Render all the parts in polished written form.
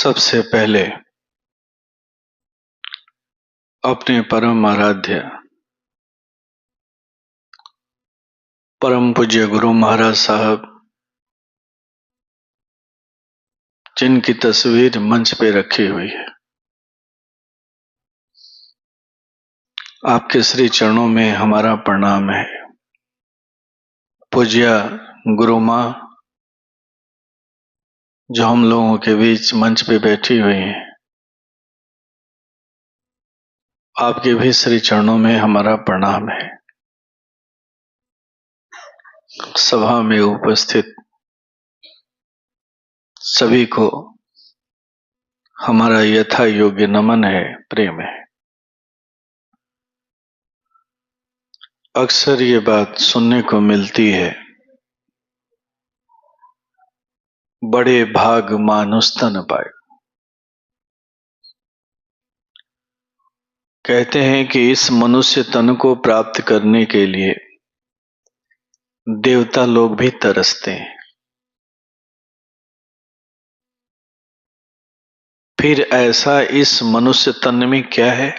सबसे पहले अपने परम आराध्य परम पूज्य गुरु महाराज साहब, जिनकी तस्वीर मंच पे रखी हुई है, आपके श्री चरणों में हमारा प्रणाम है। पूज्य गुरु माँ जो हम लोगों के बीच मंच पे बैठी हुई हैं, आपके भी श्री चरणों में हमारा प्रणाम है। सभा में उपस्थित सभी को हमारा यथा योग्य नमन है, प्रेम है। अक्सर ये बात सुनने को मिलती है, बड़े भाग मानुष तन पाए। कहते हैं कि इस मनुष्य तन को प्राप्त करने के लिए देवता लोग भी तरसते हैं। फिर ऐसा इस मनुष्य तन में क्या है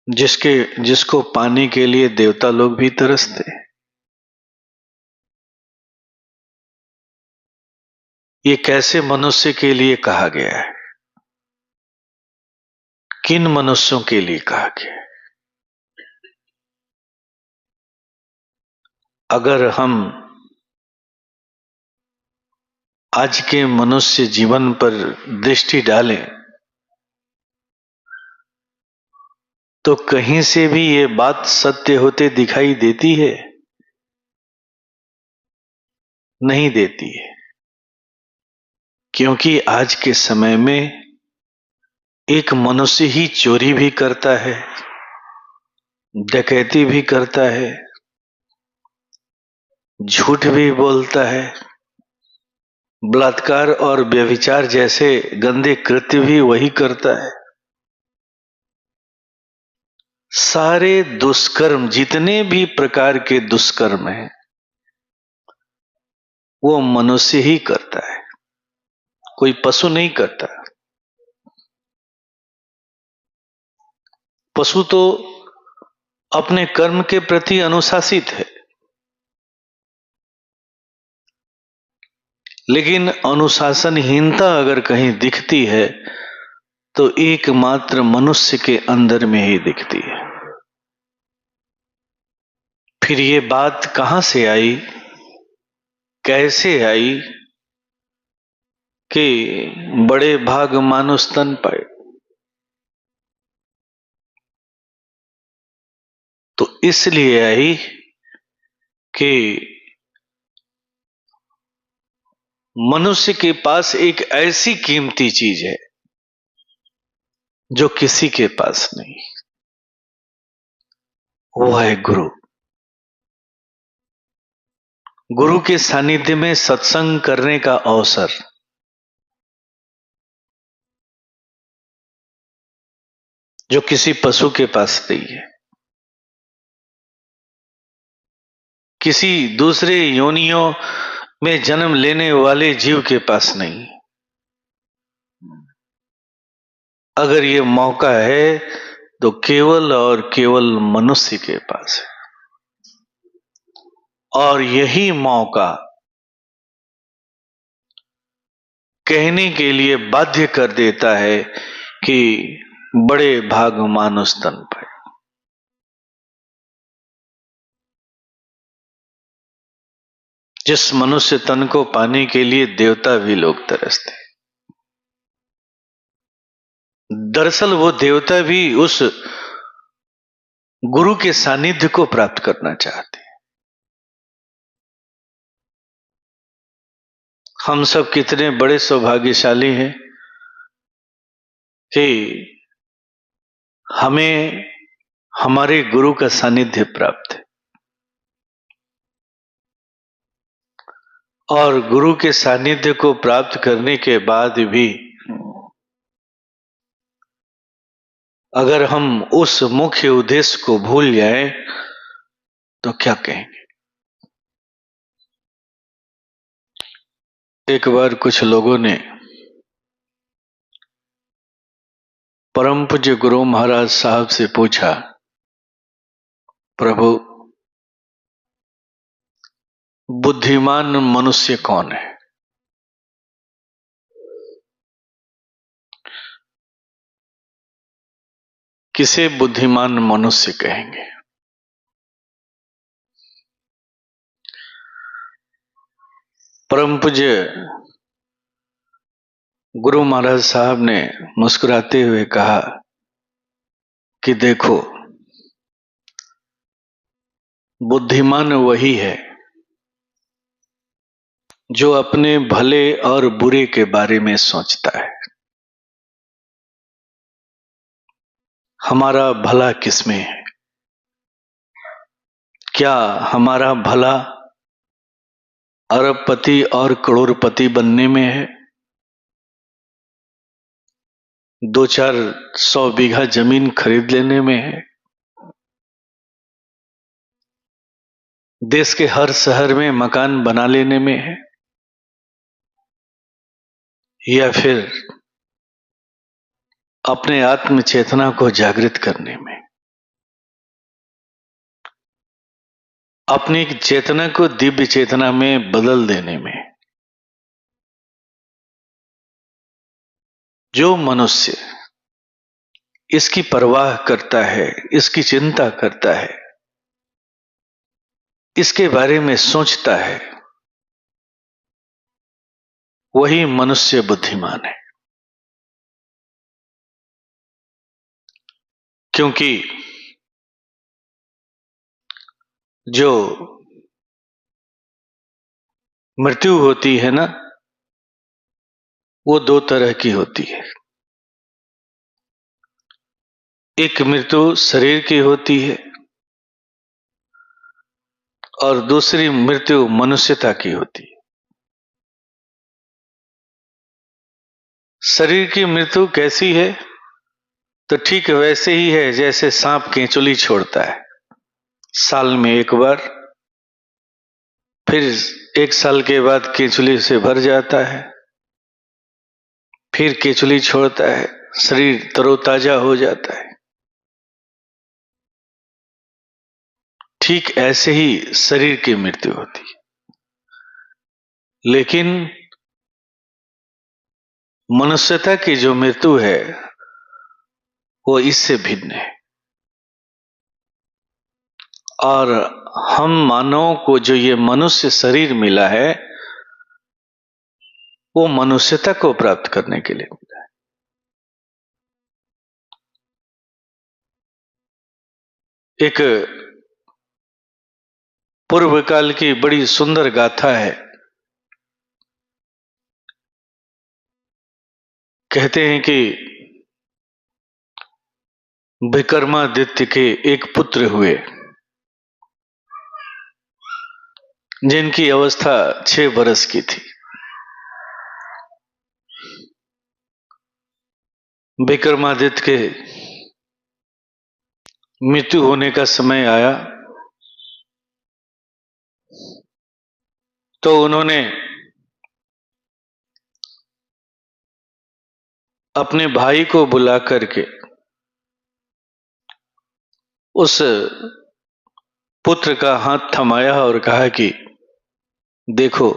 जिसको पाने के लिए देवता लोग भी तरसते हैं? ये कैसे मनुष्य के लिए कहा गया है? किन मनुष्यों के लिए कहा गया है? अगर हम आज के मनुष्य जीवन पर दृष्टि डालें तो कहीं से भी ये बात सत्य होते दिखाई देती है? नहीं देती है, क्योंकि आज के समय में एक मनुष्य ही चोरी भी करता है, डकैती भी करता है, झूठ भी बोलता है, बलात्कार और व्यभिचार जैसे गंदे कृत्य भी वही करता है। सारे दुष्कर्म, जितने भी प्रकार के दुष्कर्म हैं, वो मनुष्य ही करता है, कोई पशु नहीं करता। पशु तो अपने कर्म के प्रति अनुशासित है, लेकिन अनुशासनहीनता अगर कहीं दिखती है तो एकमात्र मनुष्य के अंदर में ही दिखती है। फिर ये बात कहां से आई, कैसे आई कि बड़े भाग मानुष तन पाए? तो इसलिए आई कि मनुष्य के पास एक ऐसी कीमती चीज है जो किसी के पास नहीं, वो है गुरु। गुरु के सानिध्य में सत्संग करने का अवसर जो किसी पशु के पास नहीं है, किसी दूसरे योनियों में जन्म लेने वाले जीव के पास नहीं। अगर ये मौका है तो केवल और केवल मनुष्य के पास है, और यही मौका कहने के लिए बाध्य कर देता है कि बड़े भाग मानुष तन पाए। जिस मनुष्य तन को पाने के लिए देवता भी लोग तरसते, दरअसल वो देवता भी उस गुरु के सानिध्य को प्राप्त करना चाहते हैं। हम सब कितने बड़े सौभाग्यशाली हैं कि हमें हमारे गुरु का सानिध्य प्राप्त है, और गुरु के सानिध्य को प्राप्त करने के बाद भी अगर हम उस मुख्य उद्देश्य को भूल जाएं तो क्या कहेंगे? एक बार कुछ लोगों ने परम पूज्य गुरु महाराज साहब से पूछा, प्रभु बुद्धिमान मनुष्य कौन है? किसे बुद्धिमान मनुष्य कहेंगे? परम पूज्य गुरु महाराज साहब ने मुस्कुराते हुए कहा कि देखो, बुद्धिमान वही है जो अपने भले और बुरे के बारे में सोचता है। हमारा भला किसमें है? क्या हमारा भला अरबपति और करोड़पति बनने में है? 2-400 बीघा जमीन खरीद लेने में है? देश के हर शहर में मकान बना लेने में है? या फिर अपने आत्म चेतना को जागृत करने में, अपनी चेतना को दिव्य चेतना में बदल देने में? जो मनुष्य इसकी परवाह करता है, इसकी चिंता करता है, इसके बारे में सोचता है, वही मनुष्य बुद्धिमान है। क्योंकि जो मृत्यु होती है ना, वो 2 तरह की होती है। एक मृत्यु शरीर की होती है और दूसरी मृत्यु मनुष्यता की होती है। शरीर की मृत्यु कैसी है? तो ठीक वैसे ही है जैसे सांप केंचुली छोड़ता है, साल में एक बार, फिर 1 साल के बाद केंचुली से भर जाता है, फिर केंचुली छोड़ता है, शरीर तरोताजा हो जाता है। ठीक ऐसे ही शरीर की मृत्यु होती है। लेकिन मनुष्यता की जो मृत्यु है वो इससे भिन्न है। और हम मानवों को जो ये मनुष्य शरीर मिला है वो मनुष्यता को प्राप्त करने के लिए मिला है। एक पूर्व काल की बड़ी सुंदर गाथा है। कहते हैं कि विक्रमादित्य के एक पुत्र हुए जिनकी अवस्था 6 बरस की थी। विक्रमादित्य के मृत्यु होने का समय आया तो उन्होंने अपने भाई को बुला करके उस पुत्र का हाथ थमाया और कहा कि देखो,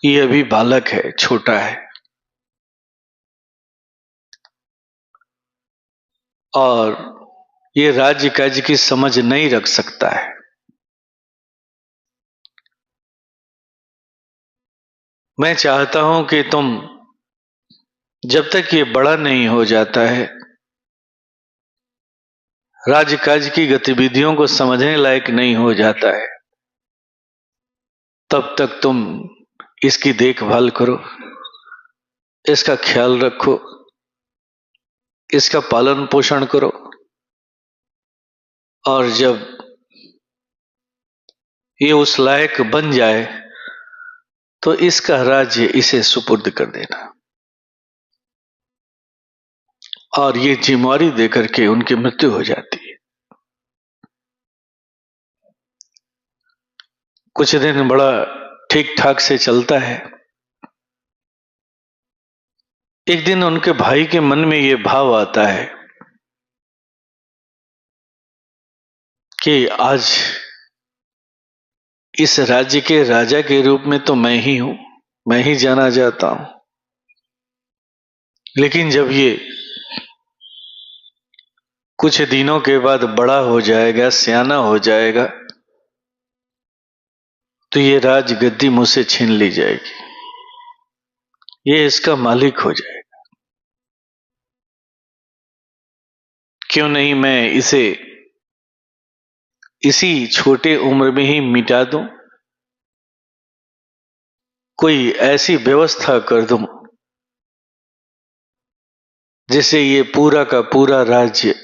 ये अभी बालक है, छोटा है, और ये राज्य काज की समझ नहीं रख सकता है। मैं चाहता हूं कि तुम जब तक ये बड़ा नहीं हो जाता है, राजकाज की गतिविधियों को समझने लायक नहीं हो जाता है, तब तक तुम इसकी देखभाल करो, इसका ख्याल रखो, इसका पालन पोषण करो, और जब ये उस लायक बन जाए तो इसका राज्य इसे सुपुर्द कर देना। और ये जिम्मेवारी देकर के उनकी मृत्यु हो जाती है। कुछ दिन बड़ा ठीक ठाक से चलता है। एक दिन उनके भाई के मन में ये भाव आता है कि आज इस राज्य के राजा के रूप में तो मैं ही हूं, मैं ही जाना जाता हूं, लेकिन जब ये कुछ दिनों के बाद बड़ा हो जाएगा, सियाना हो जाएगा, तो ये राज गद्दी मुझसे छीन ली जाएगी, ये इसका मालिक हो जाएगा। क्यों नहीं मैं इसे इसी छोटे उम्र में ही मिटा दूं, कोई ऐसी व्यवस्था कर दूं जिससे ये पूरा का पूरा राज्य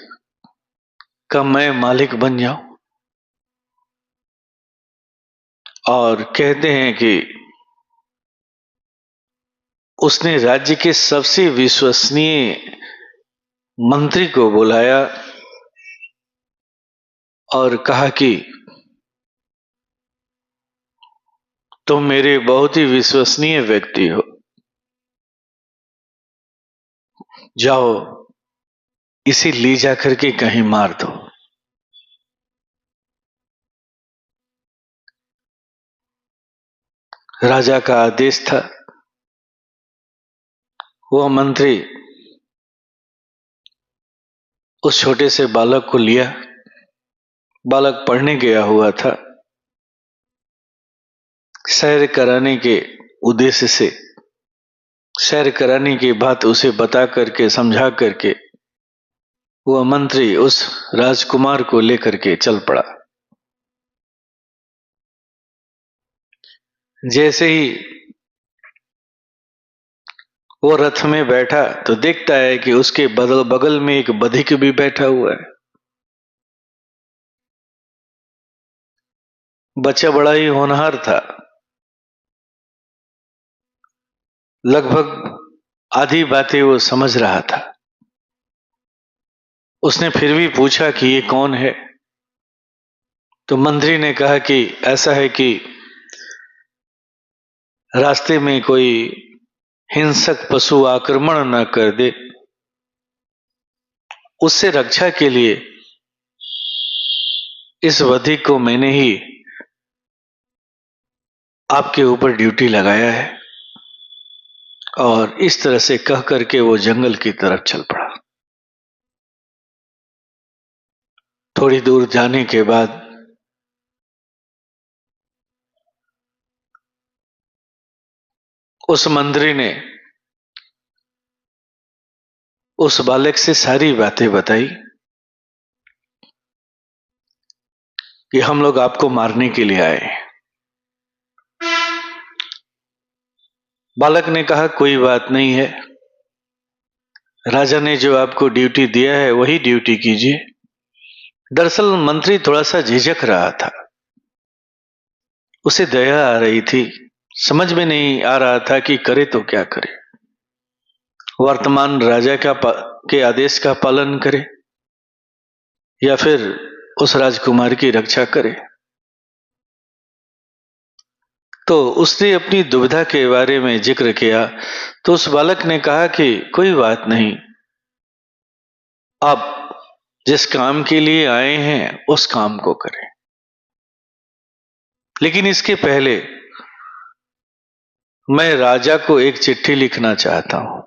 का मैं मालिक बन जाऊं। और कहते हैं कि उसने राज्य के सबसे विश्वसनीय मंत्री को बुलाया और कहा कि तुम मेरे बहुत ही विश्वसनीय व्यक्ति हो, जाओ इसे ले जाकर के कहीं मार दो। राजा का आदेश था। वह मंत्री उस छोटे से बालक को लिया, बालक पढ़ने गया हुआ था, सैर कराने के उद्देश्य से, सैर कराने की बात उसे बता करके समझा करके वह मंत्री उस राजकुमार को लेकर के चल पड़ा। जैसे ही वो रथ में बैठा तो देखता है कि उसके बगल में एक बधिक भी बैठा हुआ है। बच्चा बड़ा ही होनहार था, लगभग आधी बातें वो समझ रहा था। उसने फिर भी पूछा कि ये कौन है? तो मंत्री ने कहा कि ऐसा है कि रास्ते में कोई हिंसक पशु आक्रमण न कर दे, उससे रक्षा के लिए इस बधिक को मैंने ही आपके ऊपर ड्यूटी लगाया है। और इस तरह से कह करके वो जंगल की तरफ चल पड़ा। थोड़ी दूर जाने के बाद उस मंत्री ने उस बालक से सारी बातें बताई कि हम लोग आपको मारने के लिए आए हैं। बालक ने कहा कोई बात नहीं है, राजा ने जो आपको ड्यूटी दिया है वही ड्यूटी कीजिए। दरअसल मंत्री थोड़ा सा झिझक रहा था, उसे दया आ रही थी, समझ में नहीं आ रहा था कि करे तो क्या करे, वर्तमान राजा के आदेश का पालन करे या फिर उस राजकुमार की रक्षा करे। तो उसने अपनी दुविधा के बारे में जिक्र किया तो उस बालक ने कहा कि कोई बात नहीं, आप जिस काम के लिए आए हैं उस काम को करें, लेकिन इसके पहले मैं राजा को एक चिट्ठी लिखना चाहता हूं।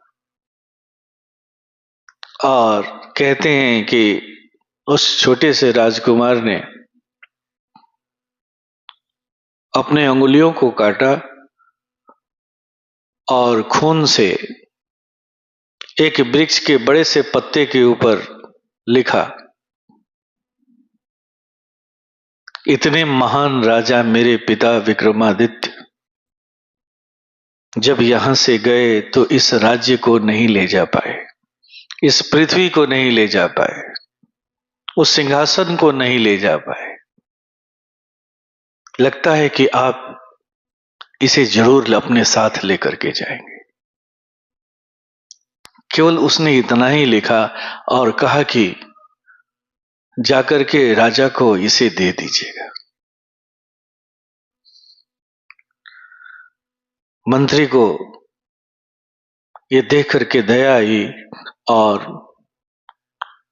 और कहते हैं कि उस छोटे से राजकुमार ने अपने अंगुलियों को काटा और खून से एक वृक्ष के बड़े से पत्ते के ऊपर लिखा, इतने महान राजा मेरे पिता विक्रमादित्य जब यहां से गए तो इस राज्य को नहीं ले जा पाए, इस पृथ्वी को नहीं ले जा पाए, उस सिंहासन को नहीं ले जा पाए। लगता है कि आप इसे जरूर अपने साथ लेकर के जाएंगे। केवल उसने इतना ही लिखा और कहा कि जाकर के राजा को इसे दे दीजिएगा। मंत्री को ये देख करके दया आई और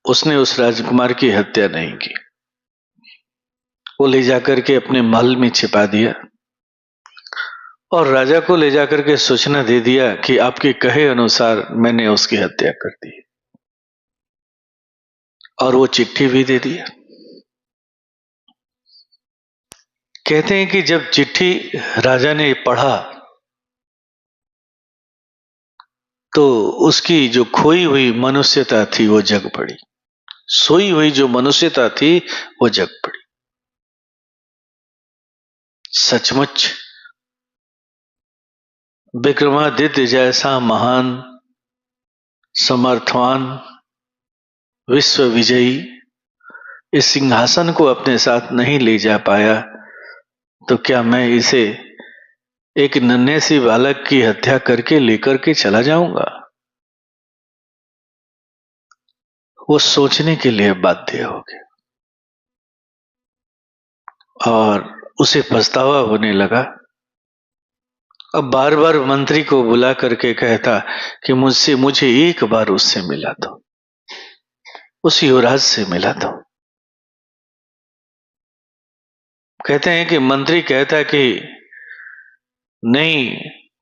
उसने उस राजकुमार की हत्या नहीं की। वो ले जाकर के अपने महल में छिपा दिया और राजा को ले जाकर के सूचना दे दिया कि आपके कहे अनुसार मैंने उसकी हत्या कर दी, और वो चिट्ठी भी दे दिया। कहते हैं कि जब चिट्ठी राजा ने पढ़ा तो उसकी जो खोई हुई मनुष्यता थी वो जग पड़ी, सोई हुई जो मनुष्यता थी वो जग पड़ी। सचमुच विक्रमादित्य जैसा महान, समर्थवान, विश्व विजयी इस सिंहासन को अपने साथ नहीं ले जा पाया, तो क्या मैं इसे एक नन्हे सी बालक की हत्या करके लेकर के चला जाऊंगा? वो सोचने के लिए बाध्य हो गया और उसे पछतावा होने लगा। अब बार बार मंत्री को बुला करके कहता कि मुझे एक बार उससे मिला दो, उस युवराज से मिला दो। कहते हैं कि मंत्री कहता कि नहीं,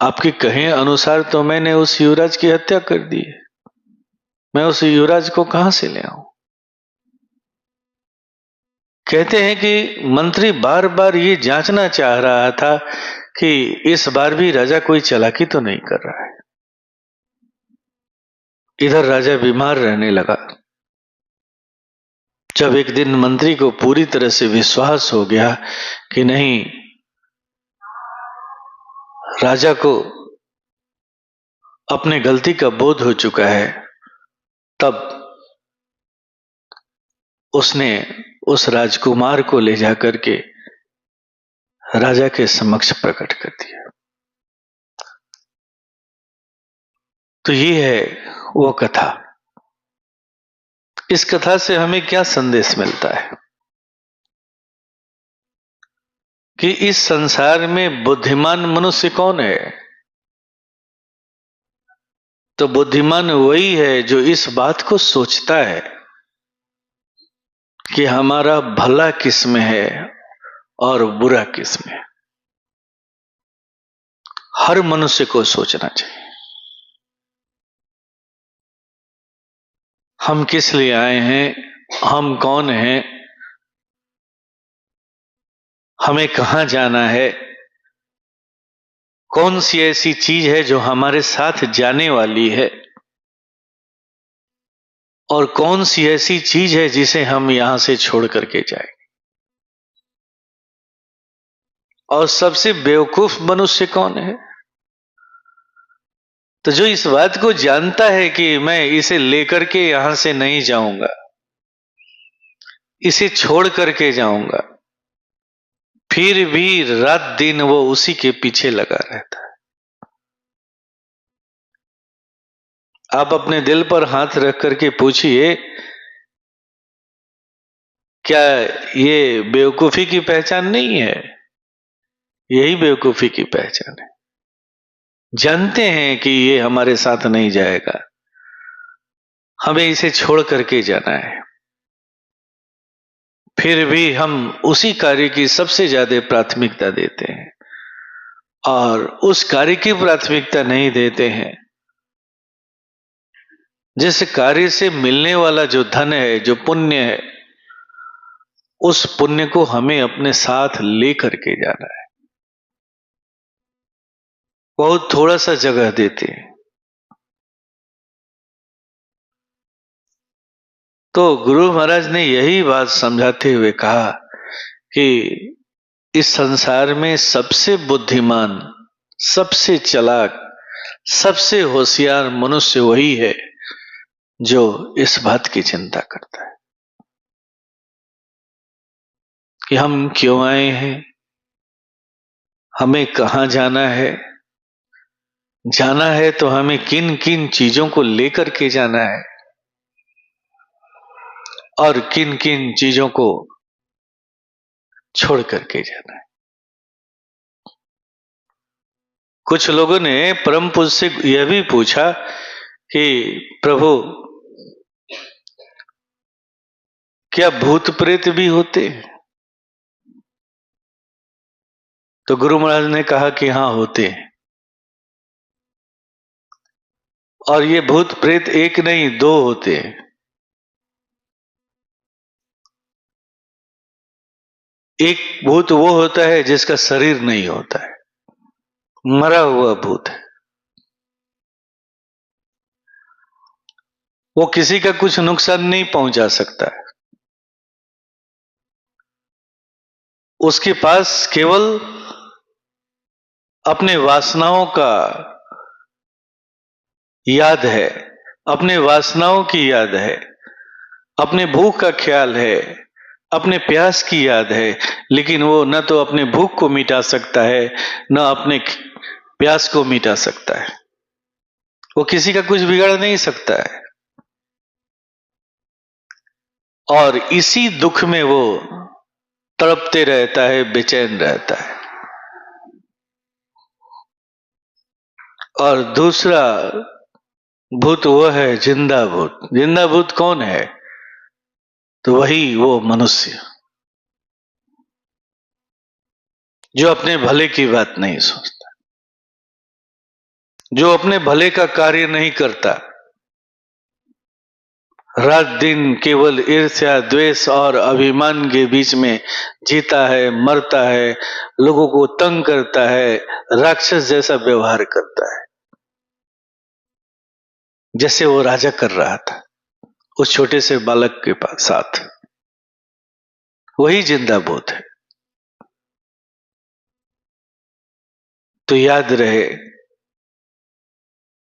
आपके कहे अनुसार तो मैंने उस युवराज की हत्या कर दी है, मैं उस युवराज को कहां से ले आऊं? कहते हैं कि मंत्री बार बार ये जांचना चाह रहा था कि इस बार भी राजा कोई चालाकी तो नहीं कर रहा है। इधर राजा बीमार रहने लगा। जब एक दिन मंत्री को पूरी तरह से विश्वास हो गया कि नहीं, राजा को अपने गलती का बोध हो चुका है, तब उसने उस राजकुमार को ले जाकर के राजा के समक्ष प्रकट कर दिया। तो ये है वो कथा। इस कथा से हमें क्या संदेश मिलता है कि इस संसार में बुद्धिमान मनुष्य कौन है? तो बुद्धिमान वही है जो इस बात को सोचता है कि हमारा भला किस में है और बुरा किस में है। हर मनुष्य को सोचना चाहिए, हम किस लिए आए हैं, हम कौन हैं, हमें कहां जाना है, कौन सी ऐसी चीज है जो हमारे साथ जाने वाली है, और कौन सी ऐसी चीज है जिसे हम यहां से छोड़ करके जाएंगे। और सबसे बेवकूफ मनुष्य कौन है? तो जो इस बात को जानता है कि मैं इसे लेकर के यहां से नहीं जाऊंगा, इसे छोड़ करके जाऊंगा, फिर भी रात दिन वो उसी के पीछे लगा रहता है। आप अपने दिल पर हाथ रख करके पूछिए, क्या ये बेवकूफी की पहचान नहीं है? यही बेवकूफी की पहचान है। जानते हैं कि ये हमारे साथ नहीं जाएगा, हमें इसे छोड़ करके जाना है, फिर भी हम उसी कार्य की सबसे ज्यादा प्राथमिकता देते हैं और उस कार्य की प्राथमिकता नहीं देते हैं जिस कार्य से मिलने वाला जो धन है, जो पुण्य है, उस पुण्य को हमें अपने साथ ले करके जाना है। बहुत थोड़ा सा जगह देते हैं। तो गुरु महाराज ने यही बात समझाते हुए कहा कि इस संसार में सबसे बुद्धिमान, सबसे चालाक, सबसे होशियार मनुष्य वही है जो इस बात की चिंता करता है कि हम क्यों आए हैं, हमें कहां जाना है, जाना है तो हमें किन किन चीजों को लेकर के जाना है और किन किन चीजों को छोड़ करके जाना है। कुछ लोगों ने परम पूज्य से यह भी पूछा कि प्रभु, क्या भूत प्रेत भी होते हैं? तो गुरु महाराज ने कहा कि हाँ, होते हैं। और ये भूत प्रेत एक नहीं, दो होते हैं। एक भूत वो होता है जिसका शरीर नहीं होता है, मरा हुआ भूत है। वो किसी का कुछ नुकसान नहीं पहुंचा सकता है। उसके पास केवल अपने वासनाओं का याद है, अपने वासनाओं की याद है, अपने भूख का ख्याल है, अपने प्यास की याद है, लेकिन वो न तो अपने भूख को मिटा सकता है, न अपने प्यास को मिटा सकता है। वो किसी का कुछ बिगाड़ नहीं सकता है। और इसी दुख में वो तड़पते रहता है, बेचैन रहता है। और दूसरा भूत वो है जिंदा भूत। जिंदा भूत कौन है? तो वही वो मनुष्य जो अपने भले की बात नहीं सोचता, जो अपने भले का कार्य नहीं करता, रात दिन केवल ईर्ष्या, द्वेष और अभिमान के बीच में जीता है, मरता है, लोगों को तंग करता है, राक्षस जैसा व्यवहार करता है, जैसे वो राजा कर रहा था उस छोटे से बालक के साथ। वही जिंदा भूत है। तो याद रहे,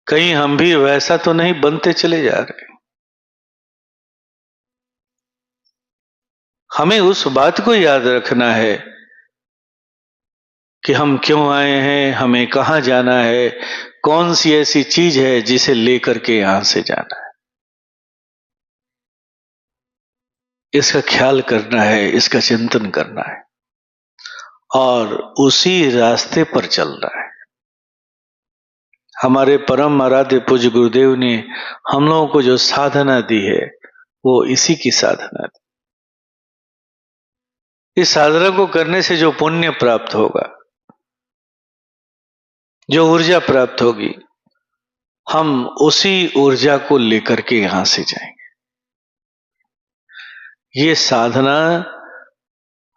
कहीं हम भी वैसा तो नहीं बनते चले जा रहे। हमें उस बात को याद रखना है कि हम क्यों आए हैं, हमें कहां जाना है, कौन सी ऐसी चीज है जिसे लेकर के यहां से जाना है। इसका ख्याल करना है, इसका चिंतन करना है और उसी रास्ते पर चलना है। हमारे परम आराध्य पूज्य गुरुदेव ने हम लोगों को जो साधना दी है वो इसी की साधना दी। इस साधना को करने से जो पुण्य प्राप्त होगा, जो ऊर्जा प्राप्त होगी, हम उसी ऊर्जा को लेकर के यहां से जाएंगे। ये साधना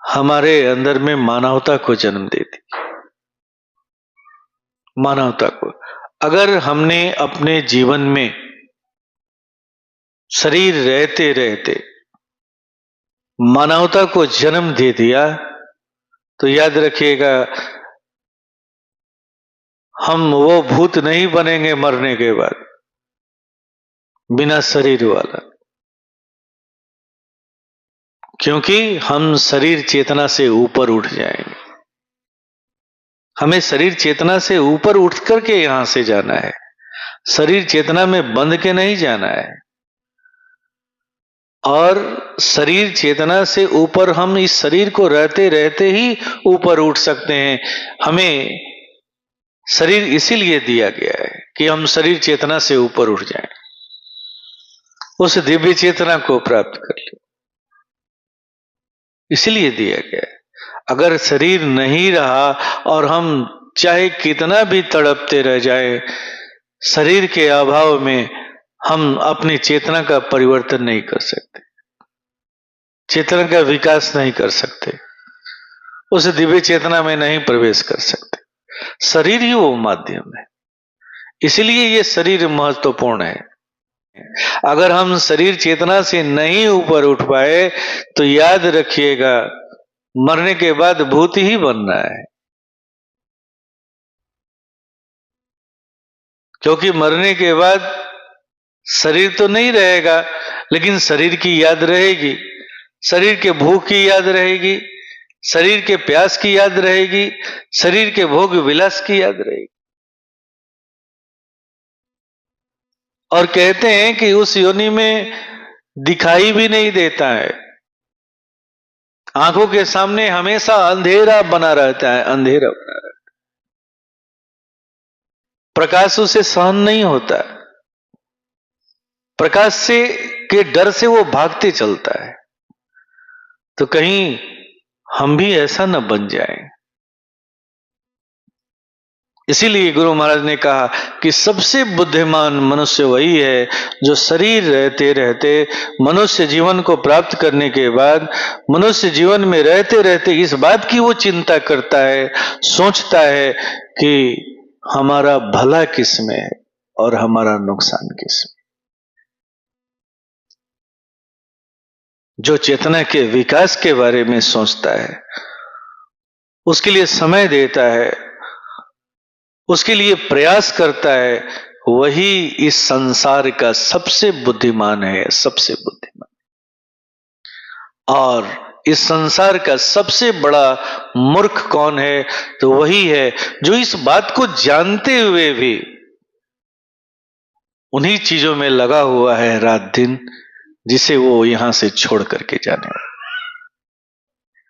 हमारे अंदर में मानवता को जन्म देती। मानवता को अगर हमने अपने जीवन में शरीर रहते रहते मानवता को जन्म दे दिया तो याद रखिएगा, हम वो भूत नहीं बनेंगे मरने के बाद बिना शरीर वाला, क्योंकि हम शरीर चेतना से ऊपर उठ जाएंगे। हमें शरीर चेतना से ऊपर उठ करके यहां से जाना है, शरीर चेतना में बंध के नहीं जाना है। और शरीर चेतना से ऊपर हम इस शरीर को रहते रहते ही ऊपर उठ सकते हैं। हमें शरीर इसीलिए दिया गया है कि हम शरीर चेतना से ऊपर उठ जाएं, उस दिव्य चेतना को प्राप्त कर ले, इसलिए दिया गया है। अगर शरीर नहीं रहा और हम चाहे कितना भी तड़पते रह जाए, शरीर के अभाव में हम अपनी चेतना का परिवर्तन नहीं कर सकते, चेतना का विकास नहीं कर सकते, उस दिव्य चेतना में नहीं प्रवेश कर सकते। शरीर ही वो माध्यम है, इसलिए ये शरीर महत्वपूर्ण है। अगर हम शरीर चेतना से नहीं ऊपर उठ पाए तो याद रखिएगा, मरने के बाद भूत ही बनना है। क्योंकि मरने के बाद शरीर तो नहीं रहेगा, लेकिन शरीर की याद रहेगी, शरीर के भूख की याद रहेगी, शरीर के प्यास की याद रहेगी, शरीर के भोग विलास की याद रहेगी। और कहते हैं कि उस योनि में दिखाई भी नहीं देता है, आंखों के सामने हमेशा अंधेरा बना रहता है, अंधेरा बना रहता है। प्रकाश उसे सहन नहीं होता, प्रकाश से के डर से वो भागते चलता है। तो कहीं हम भी ऐसा न बन जाएं। इसीलिए गुरु महाराज ने कहा कि सबसे बुद्धिमान मनुष्य वही है जो शरीर रहते रहते मनुष्य जीवन को प्राप्त करने के बाद मनुष्य जीवन में रहते रहते इस बात की वो चिंता करता है, सोचता है कि हमारा भला किस में है और हमारा नुकसान किस में। जो चेतना के विकास के बारे में सोचता है, उसके लिए समय देता है, उसके लिए प्रयास करता है, वही इस संसार का सबसे बुद्धिमान है, सबसे बुद्धिमान। और इस संसार का सबसे बड़ा मूर्ख कौन है? तो वही है जो इस बात को जानते हुए भी उन्हीं चीजों में लगा हुआ है रात दिन, जिसे वो यहां से छोड़ करके जाने वाला।